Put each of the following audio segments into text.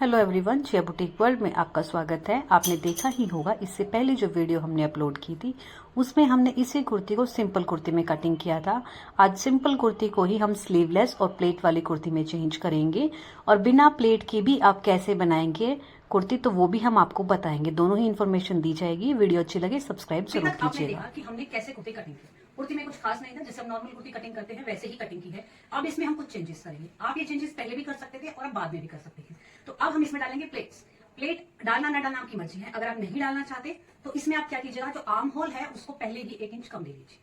Hello everyone, जिया boutique world में आपका स्वागत है। आपने देखा ही होगा इससे पहले जो वीडियो हमने अपलोड की थी उसमें हमने इसी कुर्ती को सिंपल कुर्ती में कटिंग किया था। आज सिंपल कुर्ती को ही हम स्लीवलेस और प्लेट वाली कुर्ती में चेंज करेंगे और बिना प्लेट के भी आप कैसे बनाएंगे कुर्ती तो वो भी हम आपको बताएंगे। दोनों ही इन्फॉर्मेशन दी जाएगी। वीडियो अच्छी लगे सब्सक्राइब जरूर कीजिएगा। कि हमने कैसे कुर्ती कटिंग की। कुर्ती में कुछ खास नहीं था, जैसे हम नॉर्मल कुर्ती कटिंग करते हैं वैसे ही कटिंग की है। अब इसमें हम कुछ चेंजेस करेंगे। आप ये चेंजेस पहले भी कर सकते थे और अब बाद में भी कर सकते हैं। तो अब हम इसमें डालेंगे प्लेट्स। प्लेट डालना ना डालना आपकी मर्जी है। अगर आप नहीं डालना चाहते तो इसमें आप क्या कीजिएगा, जो आर्म होल है उसको पहले ही 1 इंच कम दे लीजिए।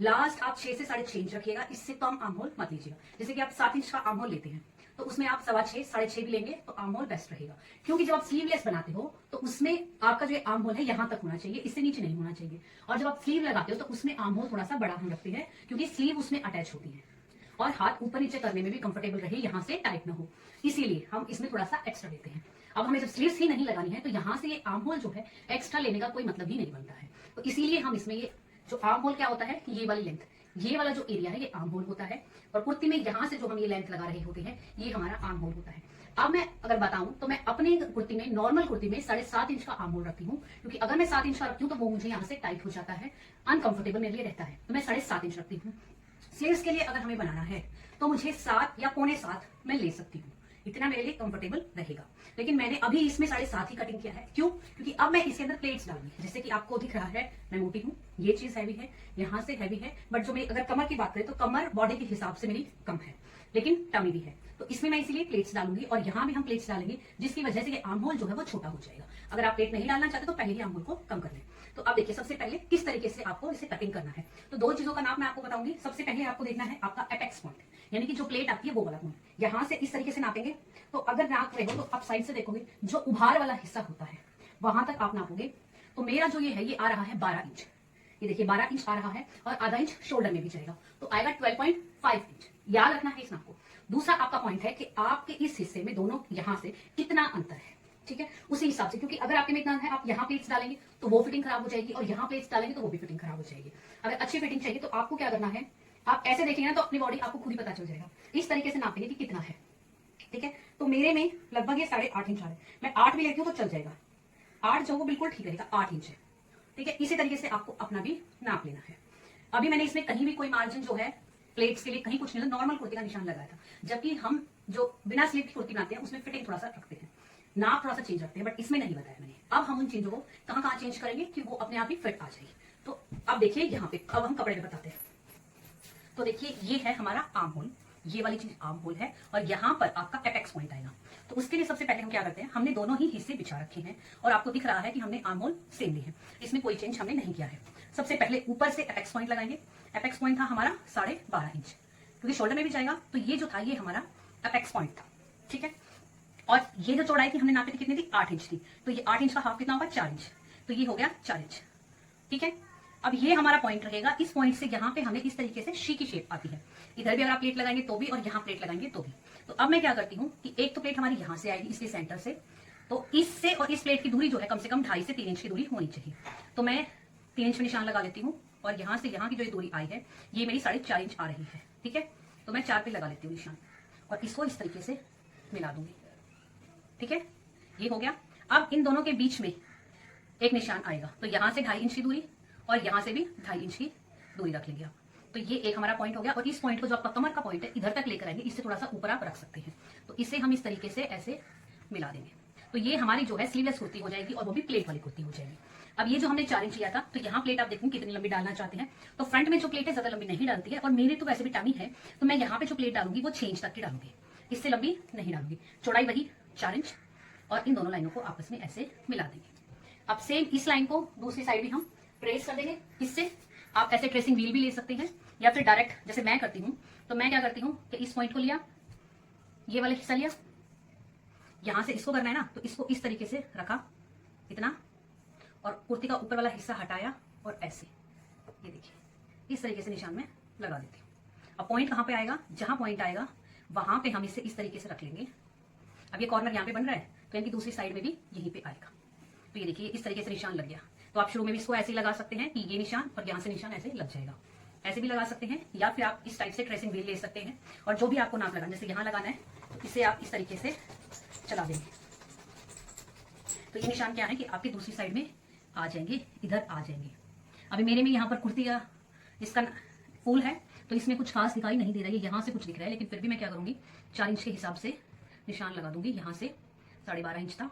लास्ट आप 6 से 6.5 इंच रखिएगा, इससे कम आर्म होल मत लीजिएगा। जैसे कि आप 7 इंच का आर्म होल लेते हैं तो उसमें आप 6.25 6.5 भी लेंगे तो आर्म होल बेस्ट रहेगा। क्योंकि जब आप स्लीवलेस बनाते हो तो उसमें आपका जो आर्म होल है यहाँ तक होना चाहिए, इससे नीचे नहीं होना चाहिए। और जब आप स्लीव लगाते हो तो उसमें आर्म होल थोड़ा सा बड़ा हम रखते हैं, क्योंकि स्लीव उसमें अटैच होती है और हाथ ऊपर नीचे करने में भी कंफर्टेबल रहे, यहाँ से टाइट ना हो, इसीलिए हम इसमें थोड़ा सा एक्स्ट्रा लेते हैं। अब हमें जब स्लीव्स ही नहीं लगानी है तो यहाँ से ये आर्म होल जो है एक्स्ट्रा लेने का कोई मतलब ही नहीं बनता है। तो इसीलिए हम इसमें ये जो आर्म होल क्या होता है, ये वाली लेंथ, ये वाला जो एरिया है ये आर्म होल होता है। और कुर्ती में यहाँ से जो हम ये लेंथ लगा रहे होते हैं ये हमारा आर्म होल होता है। अब मैं अगर बताऊं तो मैं अपने कुर्ती में, नॉर्मल कुर्ती में 7.5 इंच का आर्म होल रखती हूँ, क्योंकि अगर मैं 7 इंच का रखती हूँ तो वो मुझे यहाँ से टाइट हो जाता है, अनकंफर्टेबल मेरे लिए रहता है, तो मैं 7.5 इंच रखती हूँ। स्लीव्स के लिए अगर हमें बनाना है तो मुझे 7 या 6.25 मैं ले सकती हूँ, इतना मेरे लिए कंफर्टेबल रहेगा। लेकिन मैंने अभी इसमें 7.5 ही कटिंग किया है। क्यों? क्योंकि अब मैं इसके अंदर प्लेट्स डालूंगी। जैसे कि आपको दिख रहा है मैं मोटी हूँ, ये चीज हैवी है, यहाँ से हैवी है, बट जो मैं अगर कमर की बात करें तो कमर बॉडी के हिसाब से मेरी कम है, लेकिन टमी भी है, तो इसमें मैं इसीलिए प्लेट्स डालूंगी। और यहाँ भी हम प्लेट्स डालेंगे जिसकी वजह से ये आर्म होल जो है वो छोटा हो जाएगा। अगर आप प्लेट नहीं डालना चाहते तो पहले ही आर्म होल को कम कर लें। तो अब देखिए सबसे पहले किस तरीके से आपको इसे कटिंग करना है। तो 2 चीजों का नाम मैं आपको बताऊंगी। सबसे पहले आपको देखना है आपका एपेक्स पॉइंट, यानी कि जो प्लेट आती है वो वाला पॉइंट। यहाँ से इस तरीके से नापेंगे, तो अगर नाप रहे हो तो आप साइड से देखोगे जो उभार वाला हिस्सा होता है वहां तक आप नापोगे। तो मेरा जो ये है ये आ रहा है 12 इंच, ये देखिए 12 इंच आ रहा है, और आधा इंच शोल्डर में भी जाएगा, तो आएगा 12.5 इंच। याद रखना है इस नाप को। दूसरा आपका पॉइंट है कि आपके इस हिस्से में दोनों यहां से कितना अंतर है, ठीक है, उसी हिसाब से। क्योंकि अगर आपके में इतना है, आप यहाँ प्लेट्स डालेंगे तो वो फिटिंग खराब हो जाएगी, और यहाँ प्लेट्स डालेंगे तो वो भी फिटिंग खराब हो जाएगी। अगर अच्छी फिटिंग चाहिए तो आपको क्या करना है, आप ऐसे देखेंगे ना तो अपनी बॉडी आपको खुद ही पता चल जाएगा। इस तरीके से नापेंगे कि कितना है, ठीक है। तो मेरे में लगभग ये 8.5 इंच आ रहा है, मैं 8 भी लेती हूँ तो चल जाएगा। 8 जो वो बिल्कुल ठीक रहेगा, 8 इंच है, ठीक है। इसी तरीके से आपको अपना भी नाप लेना है। अभी मैंने इसमें कहीं भी कोई मार्जिन जो है प्लेट्स के लिए कहीं कुछ नहीं, नॉर्मल कुर्ती का निशान लगाया था। जबकि हम जो बिना स्लीव की कुर्ती बनाते हैं उसमें फिटिंग थोड़ा सा रखते हैं, नाप थोड़ा सा चेंज रखते हैं, बट इसमें नहीं बताया मैंने। अब हम उन चीजों को कहाँ कहाँ चेंज करेंगे कि वो अपने आप ही फिट आ जाएगी। तो अब देखिए यहाँ पे, अब हम कपड़े पे बताते हैं। तो देखिए ये है हमारा आर्म होल, ये वाली चीज आर्म होल है, और यहाँ पर आपका एपेक्स पॉइंट आएगा। तो उसके लिए सबसे पहले हम क्या करते हैं, हमने दोनों ही हिस्से बिछा रखे हैं और आपको दिख रहा है कि हमने आर्म होल सेम ली है, इसमें कोई चेंज हमने नहीं किया है। सबसे पहले ऊपर से एपेक्स पॉइंट लगाएंगे। एपेक्स पॉइंट था हमारा 12.5 इंच, क्योंकि शोल्डर में भी जाएगा, तो ये जो था ये हमारा एपेक्स पॉइंट था, ठीक है। और ये जो चौड़ाई थी हमने नापी थी कितनी थी, 8 इंच थी, तो ये 8 इंच का हाफ कितना होगा, 4 इंच, तो ये हो गया 4 इंच, ठीक है। अब ये हमारा पॉइंट रहेगा, इस पॉइंट से यहाँ पे हमें इस तरीके से शी की शेप आती है। इधर भी अगर आप प्लेट लगाएंगे तो भी, और यहाँ प्लेट लगाएंगे तो भी। तो अब मैं क्या करती हूँ कि एक तो प्लेट हमारी यहाँ से आएगी इसके सेंटर से, तो इससे और इस प्लेट की दूरी जो है कम से कम 2.5 से 3 इंच की दूरी होनी चाहिए। तो मैं 3 इंच में निशान लगा लेती हूँ, और यहाँ से यहाँ की जो दूरी आई है ये मेरी 4.5 इंच आ रही है, ठीक है। तो मैं 4 पे लगा लेती हूँ निशान, और इसको इस तरीके से मिला दूंगी, ठीक है। ये हो गया। अब इन दोनों के बीच में एक निशान आएगा, तो यहाँ से 2.5 इंच की दूरी और यहाँ से भी 2.5 इंच की दूरी रख लेंगे आप। तो ये एक हमारा पॉइंट हो गया, और इस पॉइंट को जो आपका कमर का पॉइंट है इधर तक लेकर आएंगे, इससे थोड़ा सा ऊपर आप रख सकते हैं। तो इसे हम इस तरीके से ऐसे मिला देंगे, तो ये हमारी जो है स्लीवलेस कुर्ती हो जाएगी, और वो भी प्लेट वाली कुर्ती हो जाएगी। अब ये जो हमने 4 इंच लिया था, तो यहाँ प्लेट आप देखेंगे कितनी लंबी डालना चाहते हैं। तो फ्रंट में जो प्लेट है ज्यादा लंबी नहीं डालती है, और मेरे तो वैसे भी टमी है, तो मैं यहाँ पे जो प्लेट डालूंगी वो 6 इंच तक की डालूंगी, इससे लंबी नहीं डालूंगी। चौड़ाई वही 4 इंच, और इन दोनों लाइनों को आपस में ऐसे मिला देंगे। अब सेम इस लाइन को दूसरी साइड भी हम ट्रेस कर देंगे। इससे आप ऐसे ट्रेसिंग व्हील भी ले सकते हैं, या फिर डायरेक्ट जैसे मैं करती हूँ। तो मैं क्या करती हूँ कि इस पॉइंट को लिया, ये वाला हिस्सा लिया, यहां से इसको करना है ना, तो इसको इस तरीके से रखा इतना, और कुर्ती का ऊपर वाला हिस्सा हटाया, और ऐसे ये देखिए इस तरीके से निशान में लगा देती हूँ। अब पॉइंट कहाँ पे आएगा, जहां पॉइंट आएगा वहां पे हम इसे इस तरीके से रख लेंगे। अब ये कॉर्नर यहाँ पे बन रहा है, तो इनकी दूसरी साइड में भी यहीं पे आएगा। तो ये देखिए इस तरीके से निशान लग गया। तो आप शुरू में भी इसको ऐसे ही लगा सकते हैं कि ये निशान और यहाँ से निशान ऐसे लग जाएगा, ऐसे भी लगा सकते हैं, या फिर आप इस टाइप से ट्रेसिंग व्हील ले सकते हैं, और जो भी आपको नाप लगाना, जैसे यहाँ लगाना है तो इसे आप इस तरीके से चला देंगे, तो ये निशान क्या है कि आपकी दूसरी साइड में आ जाएंगे, इधर आ जाएंगे। अभी मेरे में यहाँ पर कुर्ती का इसका फूल है तो इसमें कुछ खास दिखाई नहीं दे रहा है, यहाँ से कुछ दिख रहा है, लेकिन फिर भी मैं क्या करूंगी 4 इंच के हिसाब से निशान लगा दूंगी। यहाँ से 12.5 इंच था,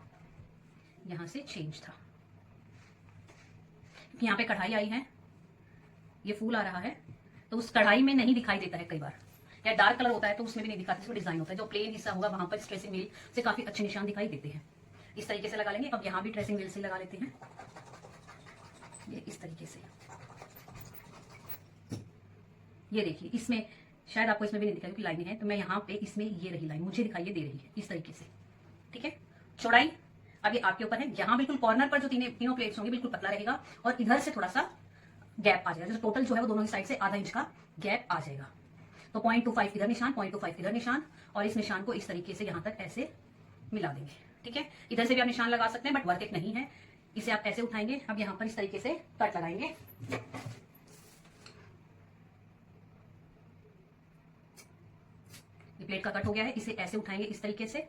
यहाँ से 6 इंच था। यहाँ पे कढ़ाई आई है, ये फूल आ रहा है, तो उस कढ़ाई में नहीं दिखाई देता है कई बार, या डार्क कलर होता है तो उसमें भी नहीं दिखाते, इसमें डिजाइन होता है। जो प्लेन हिस्सा होगा वहां पर ट्रेसिंग व्हील से काफी अच्छे निशान दिखाई देते हैं। इस तरीके से लगा लेंगे। अब यहाँ भी ट्रेसिंग व्हील से लगा लेते हैं, ये इस तरीके से। ये देखिए, इसमें शायद आपको इसमें भी नहीं दिखाई क्योंकि लाइनें हैं, तो मैं यहाँ पे इसमें ये रही लाइन मुझे दिखाई दे रही है इस तरीके से, ठीक है। चौड़ाई अब ये आपके ऊपर है। यहाँ बिल्कुल कॉर्नर पर जो तीनों प्लेट्स होंगे बिल्कुल पतला रहेगा और इधर से थोड़ा सा गैप आ जाएगा, जैसे टोटल जो है वो दोनों ही साइड से आधा इंच का गैप आ जाएगा। तो 0.25 इधर निशान, 0.25 इधर निशान, और इस निशान को इस तरीके से यहाँ तक ऐसे मिला देंगे, ठीक है। इधर से भी आप निशान लगा सकते हैं बट वर्थ इट नहीं है। इसे आप ऐसे उठाएंगे, अब यहाँ पर इस तरीके से कट लगाएंगे। प्लेट का कट हो गया है, इसे ऐसे उठाएंगे इस तरीके से,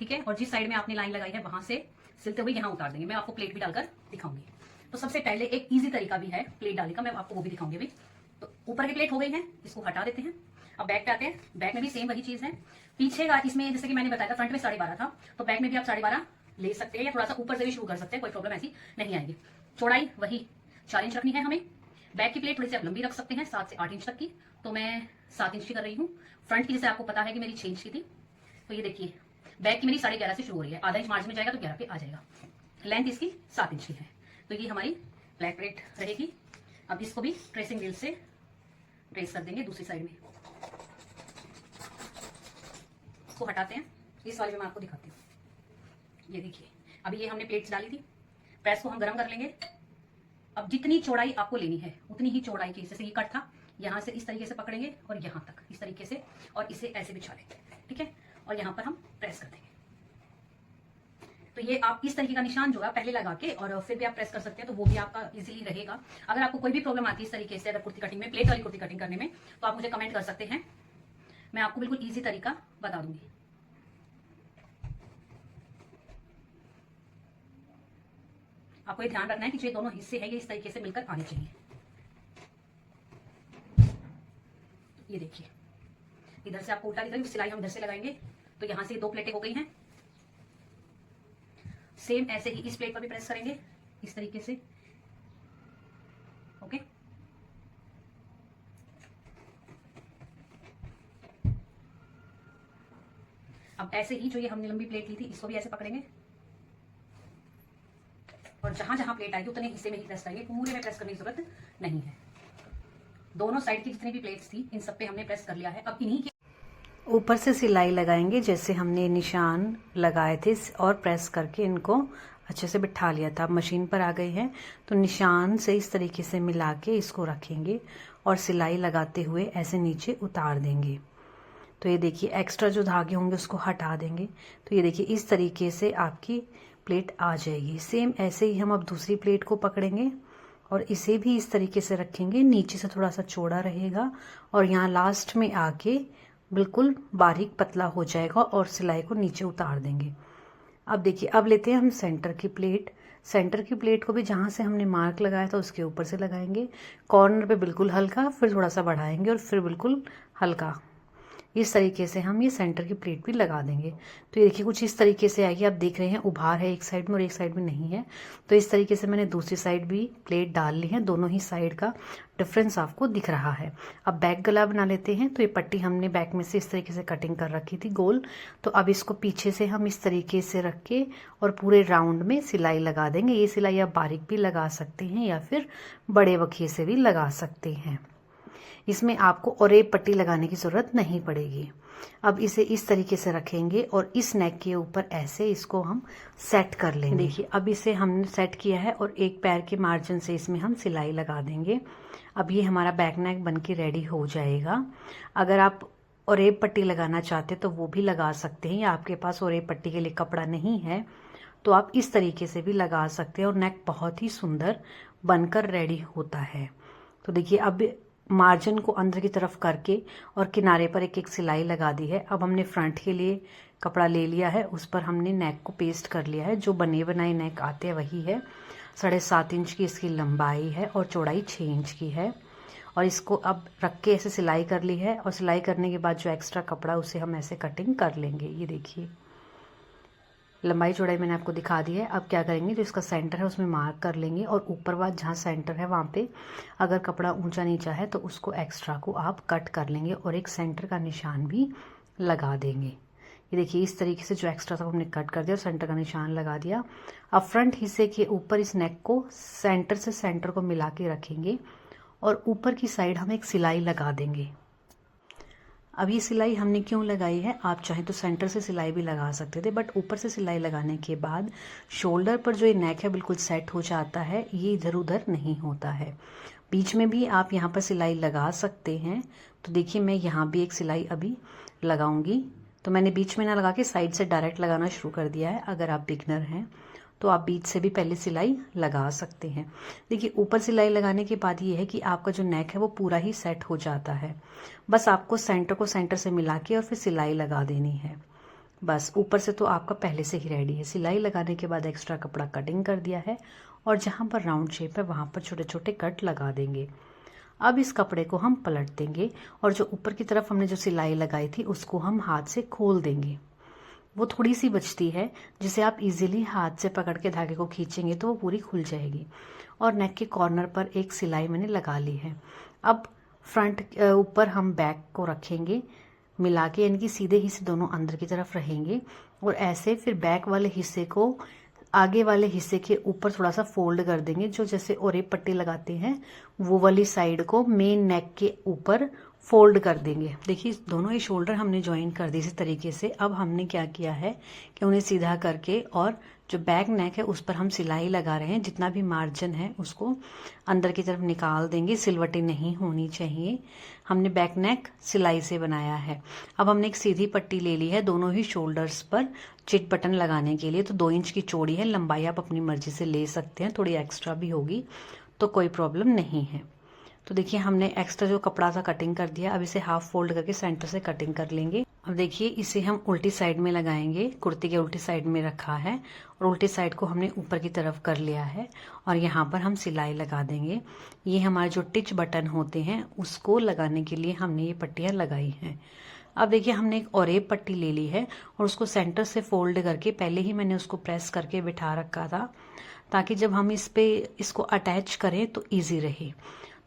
ठीक है। और जिस साइड में आपने लाइन लगाई है वहां से सिलते हुए यहाँ उतार देंगे। मैं आपको प्लेट भी डालकर दिखाऊंगी। तो सबसे पहले एक इजी तरीका भी है प्लेट डालने का, मैं आपको वो भी दिखाऊंगी अभी। तो ऊपर की प्लेट हो गई है, इसको हटा देते हैं। अब बैक पे आते हैं। बैक में भी सेम वही चीज है। पीछे का इसमें जैसे कि मैंने बताया था फ्रंट में 12.5 था, तो बैक में भी आप 12.5 ले सकते हैं या थोड़ा सा ऊपर से भी शुरू कर सकते हैं, कोई प्रॉब्लम ऐसी नहीं आएगी। चौड़ाई वही 4 इंच रखनी है हमें। बैक की प्लेट थोड़ी सी आप लंबी रख सकते हैं 7 से 8 इंच तक की, तो मैं 7 इंच की कर रही हूँ। फ्रंट की जैसे आपको पता है कि मेरी 6 इंच की थी, तो ये देखिए बैक की मेरी 11.5 से शुरू हो रही है, आधा इंच मार्जिन में जाएगा तो 11 पे आ जाएगा। लेंथ इसकी 7 इंच की है, तो ये हमारी ब्लैक प्लेट रहेगी। अब इसको भी ट्रेसिंग व्हील से ट्रेस कर देंगे दूसरी साइड में। इसको हटाते हैं, इस वाले में मैं आपको दिखाती हूँ। ये देखिए, अभी ये हमने प्लेट्स डाली थी, प्रेस को हम गर्म कर लेंगे। अब जितनी चौड़ाई आपको लेनी है उतनी ही चौड़ाई की, जैसे ये कट था यहाँ से इस तरीके से पकड़ेंगे और यहाँ तक इस तरीके से, और इसे ऐसे बिछा लेंगे, ठीक है। और यहाँ पर हम प्रेस कर देंगे। तो ये आप इस तरीके का निशान जो है पहले लगा के और फिर भी आप प्रेस कर सकते हैं, तो वो भी आपका इजीली रहेगा। अगर आपको कोई भी प्रॉब्लम आती है इस तरीके से अगर कुर्ती कटिंग में, प्लेट वाली कुर्ती कटिंग करने में, तो आप मुझे कमेंट कर सकते हैं, मैं आपको बिल्कुल ईजी तरीका बता दूंगी। आपको ये ध्यान रखना है कि जो दोनों हिस्से हैं ये इस तरीके से मिलकर आने चाहिए। ये देखिए, इधर से आपको उल्टा दिख रही है, सिलाई हम इधर से लगाएंगे, तो यहां से 2 प्लेटें हो गई हैं। सेम ऐसे ही इस प्लेट पर भी प्रेस करेंगे इस तरीके से, ओके। अब ऐसे ही जो ये हमने लंबी प्लेट ली थी इसको भी ऐसे पकड़ेंगे और जहां जहां प्लेट आएगी उतने हिस्से में ही प्रेस करेंगे, पूरे में प्रेस करने की जरूरत नहीं है। दोनों साइड की जितनी भी प्लेट्स थी इन सब पे हमने प्रेस कर लिया है। अब इन्हीं के ऊपर से सिलाई लगाएंगे जैसे हमने निशान लगाए थे और प्रेस करके इनको अच्छे से बिठा लिया था। मशीन पर आ गई है तो निशान से इस तरीके से मिला के इसको रखेंगे और सिलाई लगाते हुए ऐसे नीचे उतार देंगे। तो ये देखिए एक्स्ट्रा जो धागे होंगे उसको हटा देंगे। तो ये देखिए इस तरीके से आपकी प्लेट आ जाएगी। सेम ऐसे ही हम अब दूसरी प्लेट को पकड़ेंगे और इसे भी इस तरीके से रखेंगे, नीचे से थोड़ा सा चौड़ा रहेगा और यहाँ लास्ट में आके बिल्कुल बारीक पतला हो जाएगा और सिलाई को नीचे उतार देंगे। अब देखिए, अब लेते हैं हम सेंटर की प्लेट। सेंटर की प्लेट को भी जहाँ से हमने मार्क लगाया था उसके ऊपर से लगाएंगे, कॉर्नर पे बिल्कुल हल्का, फिर थोड़ा सा बढ़ाएंगे और फिर बिल्कुल हल्का। इस तरीके से हम ये सेंटर की प्लेट भी लगा देंगे। तो ये देखिए कुछ इस तरीके से आएगी। आप देख रहे हैं उभार है एक साइड में और एक साइड में नहीं है, तो इस तरीके से मैंने दूसरी साइड भी प्लेट डाल ली है। दोनों ही साइड का डिफरेंस आपको दिख रहा है। अब बैक गला बना लेते हैं। तो ये पट्टी हमने बैक में से इस तरीके से कटिंग कर रखी थी गोल, तो अब इसको पीछे से हम इस तरीके से रख के और पूरे राउंड में सिलाई लगा देंगे। ये सिलाई आप बारीक भी लगा सकते हैं या फिर बड़े वखिये से भी लगा सकते हैं। इसमें आपको और एक पट्टी लगाने की जरूरत नहीं पड़ेगी। अब इसे इस तरीके से रखेंगे और इस नेक के ऊपर ऐसे इसको हम सेट कर लेंगे। देखिए अब इसे हमने सेट किया है और एक पैर के मार्जिन से इसमें हम सिलाई लगा देंगे। अब ये हमारा बैक नेक बन के रेडी हो जाएगा। अगर आप और एक पट्टी लगाना चाहते तो वो भी लगा सकते हैं, या आपके पास और एक पट्टी के लिए कपड़ा नहीं है तो आप इस तरीके से भी लगा सकते हैं और नेक बहुत ही सुंदर बनकर रेडी होता है। तो देखिए अब मार्जिन को अंदर की तरफ करके और किनारे पर एक एक सिलाई लगा दी है। अब हमने फ्रंट के लिए कपड़ा ले लिया है, उस पर हमने नेक को पेस्ट कर लिया है। जो बने बनाए नेक आते हैं वही है। 7.5 इंच की इसकी लंबाई है और चौड़ाई 6 इंच की है। और इसको अब रख के ऐसे सिलाई कर ली है, और सिलाई करने के बाद जो एक्स्ट्रा कपड़ा उसे हम ऐसे कटिंग कर लेंगे। ये देखिए लंबाई चौड़ाई मैंने आपको दिखा दी है। अब क्या करेंगे, जो इसका सेंटर है उसमें मार्क कर लेंगे, और ऊपर वाला जहाँ सेंटर है वहाँ पे अगर कपड़ा ऊंचा नीचा है तो उसको एक्स्ट्रा को आप कट कर लेंगे और एक सेंटर का निशान भी लगा देंगे। ये देखिए इस तरीके से जो एक्स्ट्रा था हमने कट कर दिया और सेंटर का निशान लगा दिया। अब फ्रंट हिस्से के ऊपर इस नेक को सेंटर से सेंटर को मिला के रखेंगे और ऊपर की साइड हम एक सिलाई लगा देंगे। अब ये सिलाई हमने क्यों लगाई है, आप चाहें तो सेंटर से सिलाई भी लगा सकते थे, बट ऊपर से सिलाई लगाने के बाद शोल्डर पर जो ये नेक है बिल्कुल सेट हो जाता है, ये इधर उधर नहीं होता है। बीच में भी आप यहाँ पर सिलाई लगा सकते हैं। तो देखिए मैं यहाँ भी एक सिलाई अभी लगाऊंगी। तो मैंने बीच में ना लगा के साइड से डायरेक्ट लगाना शुरू कर दिया है। अगर आप बिगनर हैं तो आप बीच से भी पहले सिलाई लगा सकते हैं। देखिए ऊपर सिलाई लगाने के बाद ये है कि आपका जो नेक है वो पूरा ही सेट हो जाता है। बस आपको सेंटर को सेंटर से मिला के और फिर सिलाई लगा देनी है। बस ऊपर से तो आपका पहले से ही रेडी है। सिलाई लगाने के बाद एक्स्ट्रा कपड़ा कटिंग कर दिया है, और जहाँ पर राउंड शेप है वहाँ पर छोटे छोटे कट लगा देंगे। अब इस कपड़े को हम पलट देंगे, और जो ऊपर की तरफ हमने जो सिलाई लगाई थी उसको हम हाथ से खोल देंगे। वो थोड़ी सी बचती है जिसे आप इजीली हाथ से पकड़ के धागे को खींचेंगे तो वो पूरी खुल जाएगी। और नेक के कॉर्नर पर एक सिलाई मैंने लगा ली है। अब फ्रंट ऊपर हम बैक को रखेंगे मिला के, यानी कि सीधे हिस्से दोनों अंदर की तरफ रहेंगे, और ऐसे फिर बैक वाले हिस्से को आगे वाले हिस्से के ऊपर थोड़ा सा फोल्ड कर देंगे। जो जैसे ओरेप पट्टी लगाते हैं वो वाली साइड को मेन नेक के ऊपर फोल्ड कर देंगे। देखिए दोनों ही शोल्डर हमने ज्वाइन कर दी इसी तरीके से। अब हमने क्या किया है कि उन्हें सीधा करके और जो बैक नेक है उस पर हम सिलाई लगा रहे हैं। जितना भी मार्जिन है उसको अंदर की तरफ निकाल देंगे, सिलवटी नहीं होनी चाहिए। हमने बैक नेक सिलाई से बनाया है। अब हमने एक सीधी पट्टी ले ली है दोनों ही शोल्डर्स पर चिट बटन लगाने के लिए। तो 2 इंच की चौड़ी है, लंबाई आप अपनी मर्जी से ले सकते हैं, थोड़ी एक्स्ट्रा भी होगी तो कोई प्रॉब्लम नहीं है। तो देखिए हमने एक्स्ट्रा जो कपड़ा था कटिंग कर दिया। अब इसे हाफ फोल्ड करके सेंटर से कटिंग कर लेंगे। अब देखिए इसे हम उल्टी साइड में लगाएंगे, कुर्ती के उल्टी साइड में रखा है, और उल्टी साइड को हमने ऊपर की तरफ कर लिया है, और यहाँ पर हम सिलाई लगा देंगे। ये हमारे जो टिच बटन होते हैं उसको लगाने के लिए हमने ये पट्टियाँ लगाई हैं। अब देखिए हमने एक ओरेप पट्टी ले ली है और उसको सेंटर से फोल्ड करके पहले ही मैंने उसको प्रेस करके बिठा रखा था, ताकि जब हम इसको अटैच करें तो ईजी रहे।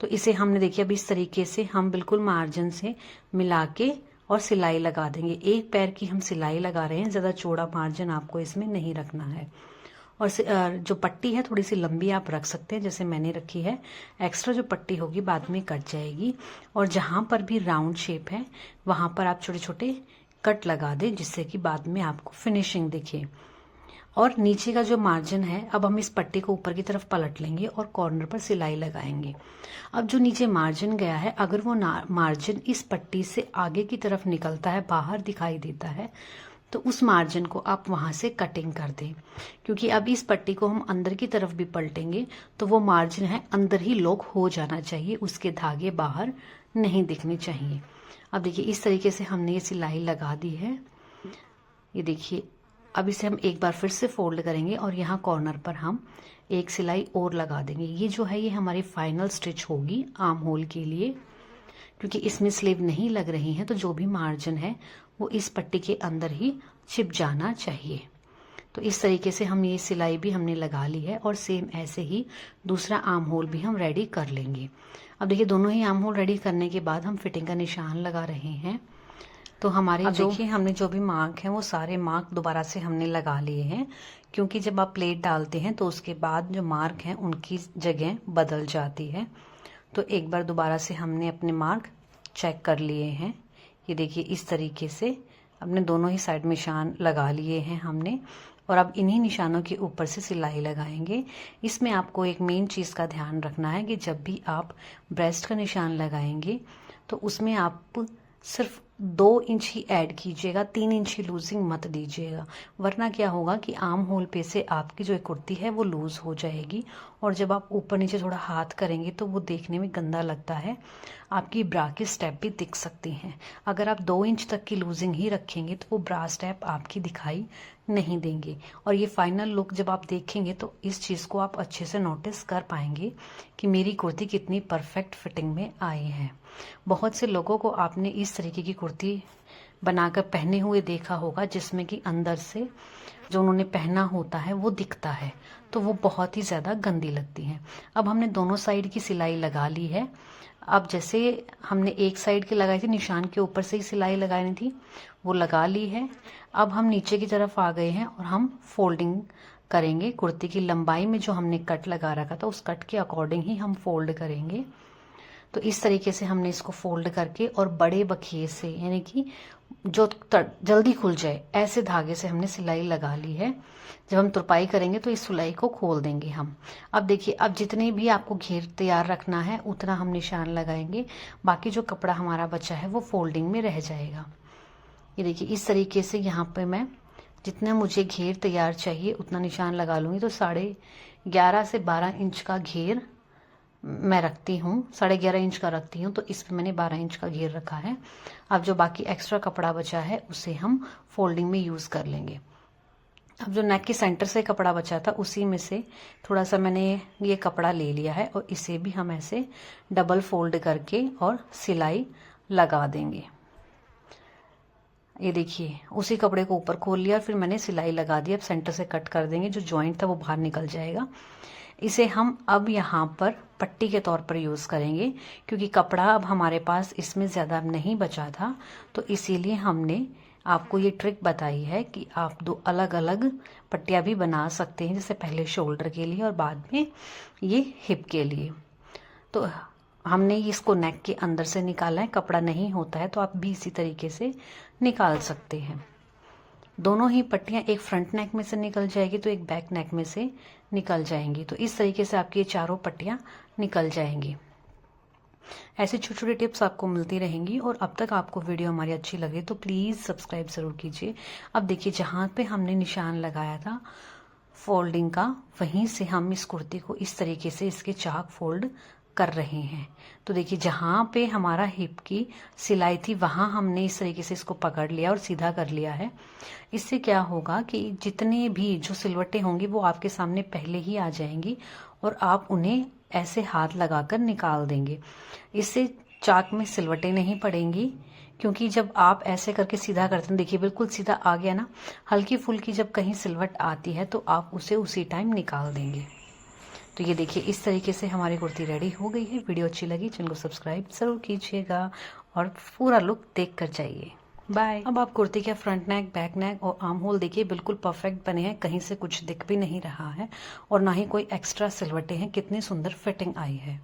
तो इसे हमने देखिए अब इस तरीके से हम बिल्कुल मार्जिन से मिला के और सिलाई लगा देंगे। एक पैर की हम सिलाई लगा रहे हैं, ज़्यादा चौड़ा मार्जिन आपको इसमें नहीं रखना है। और जो पट्टी है थोड़ी सी लंबी आप रख सकते हैं जैसे मैंने रखी है। एक्स्ट्रा जो पट्टी होगी बाद में कट जाएगी। और जहाँ पर भी राउंड शेप है वहाँ पर आप छोटे छोटे कट लगा दें, जिससे कि बाद में आपको फिनिशिंग दिखे। और नीचे का जो मार्जिन है अब हम इस पट्टी को ऊपर की तरफ पलट लेंगे और कॉर्नर पर सिलाई लगाएंगे। अब जो नीचे मार्जिन गया है अगर वो मार्जिन इस पट्टी से आगे की तरफ निकलता है, बाहर दिखाई देता है, तो उस मार्जिन को आप वहां से कटिंग कर दें। क्योंकि अब इस पट्टी को हम अंदर की तरफ भी पलटेंगे तो वो मार्जिन है अंदर ही लॉक हो जाना चाहिए, उसके धागे बाहर नहीं दिखने चाहिए। अब देखिए इस तरीके से हमने ये सिलाई लगा दी है। ये देखिए अब इसे हम एक बार फिर से फोल्ड करेंगे और यहाँ कॉर्नर पर हम एक सिलाई और लगा देंगे। ये जो है ये हमारी फाइनल स्टिच होगी आर्म होल के लिए। क्योंकि इसमें स्लीव नहीं लग रही है तो जो भी मार्जिन है वो इस पट्टी के अंदर ही छिप जाना चाहिए। तो इस तरीके से हम ये सिलाई भी हमने लगा ली है और सेम ऐसे ही दूसरा आर्म होल भी हम रेडी कर लेंगे। अब देखिए दोनों ही आर्म होल रेडी करने के बाद हम फिटिंग का निशान लगा रहे हैं। तो हमारे देखिए हमने जो भी मार्क हैं वो सारे मार्क दोबारा से हमने लगा लिए हैं। क्योंकि जब आप प्लेट डालते हैं तो उसके बाद जो मार्क हैं उनकी जगह बदल जाती है। तो एक बार दोबारा से हमने अपने मार्क चेक कर लिए हैं। ये देखिए इस तरीके से अपने दोनों ही साइड निशान लगा लिए हैं हमने। और अब इन्हीं निशानों के ऊपर से सिलाई लगाएंगे। इसमें आपको एक मेन चीज़ का ध्यान रखना है कि जब भी आप ब्रेस्ट का निशान लगाएंगे तो उसमें आप सिर्फ 2 इंच ही ऐड कीजिएगा, 3 इंच ही लूजिंग मत दीजिएगा, वरना क्या होगा कि आर्म होल पे से आपकी जो कुर्ती है वो लूज हो जाएगी और जब आप ऊपर नीचे थोड़ा हाथ करेंगे तो वो देखने में गंदा लगता है, आपकी ब्रा की स्टेप भी दिख सकती हैं। अगर आप 2 इंच तक की लूजिंग ही रखेंगे तो वो ब्रा स्टेप आपकी दिखाई नहीं देंगे और ये फाइनल लुक जब आप देखेंगे तो इस चीज़ को आप अच्छे से नोटिस कर पाएंगे कि मेरी कुर्ती कितनी परफेक्ट फिटिंग में आई है। बहुत से लोगों को आपने इस तरीके की कुर्ती बनाकर पहने हुए देखा होगा जिसमें कि अंदर से जो उन्होंने पहना होता है वो दिखता है, तो वो बहुत ही ज़्यादा गंदी लगती हैं। अब हमने दोनों साइड की सिलाई लगा ली है। अब जैसे हमने एक साइड की लगाई थी, निशान के ऊपर से ही सिलाई लगानी थी, वो लगा ली है। अब हम नीचे की तरफ आ गए हैं और हम फोल्डिंग करेंगे। कुर्ती की लंबाई में जो हमने कट लगा रखा था उस कट के अकॉर्डिंग ही हम फोल्ड करेंगे। तो इस तरीके से हमने इसको फोल्ड करके और बड़े बखिए से, यानी कि जो जल्दी खुल जाए ऐसे धागे से हमने सिलाई लगा ली है। जब हम तुरपाई करेंगे तो इस सिलाई को खोल देंगे हम। अब देखिए, अब जितने भी आपको घेर तैयार रखना है उतना हम निशान लगाएंगे, बाकी जो कपड़ा हमारा बचा है वो फोल्डिंग में रह जाएगा। ये देखिए, इस तरीके से यहाँ पे मैं जितना मुझे घेर तैयार चाहिए उतना निशान लगा लूँगी। तो 11.5 से 12 इंच का घेर मैं रखती हूँ, 11.5 इंच का रखती हूँ, तो इसमें मैंने 12 इंच का घेर रखा है। अब जो बाकी एक्स्ट्रा कपड़ा बचा है उसे हम फोल्डिंग में यूज़ कर लेंगे। अब जो नेक के सेंटर से कपड़ा बचा था उसी में से थोड़ा सा मैंने ये कपड़ा ले लिया है और इसे भी हम ऐसे डबल फोल्ड करके और सिलाई लगा देंगे। ये देखिए, उसी कपड़े को ऊपर खोल लिया और फिर मैंने सिलाई लगा दी। अब सेंटर से कट कर देंगे, जो जॉइंट था वो बाहर निकल जाएगा। इसे हम अब यहाँ पर पट्टी के तौर पर यूज़ करेंगे, क्योंकि कपड़ा अब हमारे पास इसमें ज़्यादा नहीं बचा था, तो इसीलिए हमने आपको ये ट्रिक बताई है कि आप 2 अलग अलग पट्टियाँ भी बना सकते हैं, जैसे पहले शोल्डर के लिए और बाद में ये हिप के लिए। तो हमने इसको नेक के अंदर से निकाला है, कपड़ा नहीं होता है तो आप भी इसी तरीके से निकाल सकते हैं। दोनों ही पट्टियाँ एक फ्रंट नेक में से निकल जाएगी तो एक बैक नेक में से निकल जाएंगी। तो इस तरीके से आपकी ये चारों पट्टियाँ निकल जाएंगी। ऐसी छोटी छोटी टिप्स आपको मिलती रहेंगी और अब तक आपको वीडियो हमारी अच्छी लगे तो प्लीज़ सब्सक्राइब ज़रूर कीजिए। अब देखिए, जहाँ पे हमने निशान लगाया था फोल्डिंग का, वहीं से हम इस कुर्ती को इस तरीके से इसके चाक फोल्ड कर रहे हैं। तो देखिए, जहाँ पे हमारा हिप की सिलाई थी वहाँ हमने इस तरीके से इसको पकड़ लिया और सीधा कर लिया है। इससे क्या होगा कि जितने भी जो सिलवटें होंगी वो आपके सामने पहले ही आ जाएंगी और आप उन्हें ऐसे हाथ लगाकर निकाल देंगे। इससे चाक में सिलवटें नहीं पड़ेंगी, क्योंकि जब आप ऐसे करके सीधा करते हैं, देखिए बिल्कुल सीधा आ गया ना, हल्की फुल्की जब कहीं सिलवट आती है तो आप उसे उसी टाइम निकाल देंगे। तो ये देखिए, इस तरीके से हमारी कुर्ती रेडी हो गई है। वीडियो अच्छी लगी चैनल को सब्सक्राइब जरूर कीजिएगा और पूरा लुक देख कर जाइए। बाय। अब आप कुर्ती के फ्रंट नेक, बैक नेक और आर्म होल देखिए बिल्कुल परफेक्ट बने हैं, कहीं से कुछ दिख भी नहीं रहा है और ना ही कोई एक्स्ट्रा सिलवटें हैं। कितनी सुंदर फिटिंग आई है।